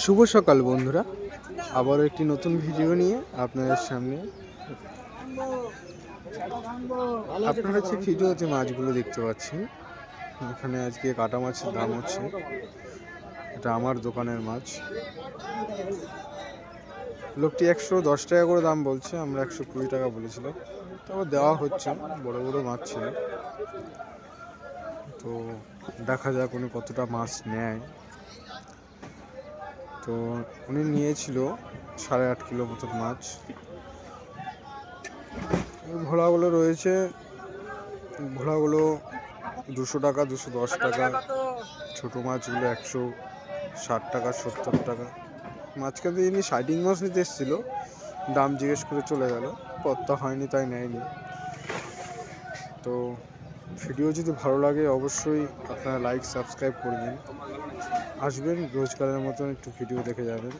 শুভ সকাল বন্ধুরা, আবারও একটি নতুন ভিডিও নিয়ে আপনাদের সামনে। আপনারা যে ভিডিওতে মাছগুলো দেখতে পাচ্ছেন, এখানে আজকে কাটা মাছের দাম হচ্ছে, এটা আমার দোকানের মাছ। লোকটি 110 টাকা করে দাম বলছে, আমরা 120 টাকা বলেছিলাম, তারপর দেওয়া হচ্ছে। বড় বড় মাছ ছিল, তো দেখা যাক উনি কতটা মাছ নেয়। তো উনি নিয়েছিল 8.5 কিলো মতো মাছ। ভোলাগুলো রয়েছে, ভোলাগুলো 200 টাকা, 210 টাকা। ছোটো মাছগুলো 160 টাকা, 70 টাকা। মাঝখানে যিনি শাইটিং মাছ নিতে এসেছিলো, দাম জিজ্ঞেস করে চলে গেল, পত্তা হয়নি তাই নেয়নি। তো ভিডিও যদি ভালো লাগে অবশ্যই আপনারা লাইক সাবস্ক্রাইব করবেন, আসবেন রোজকারের মতন একটু ভিডিও দেখে যাবেন।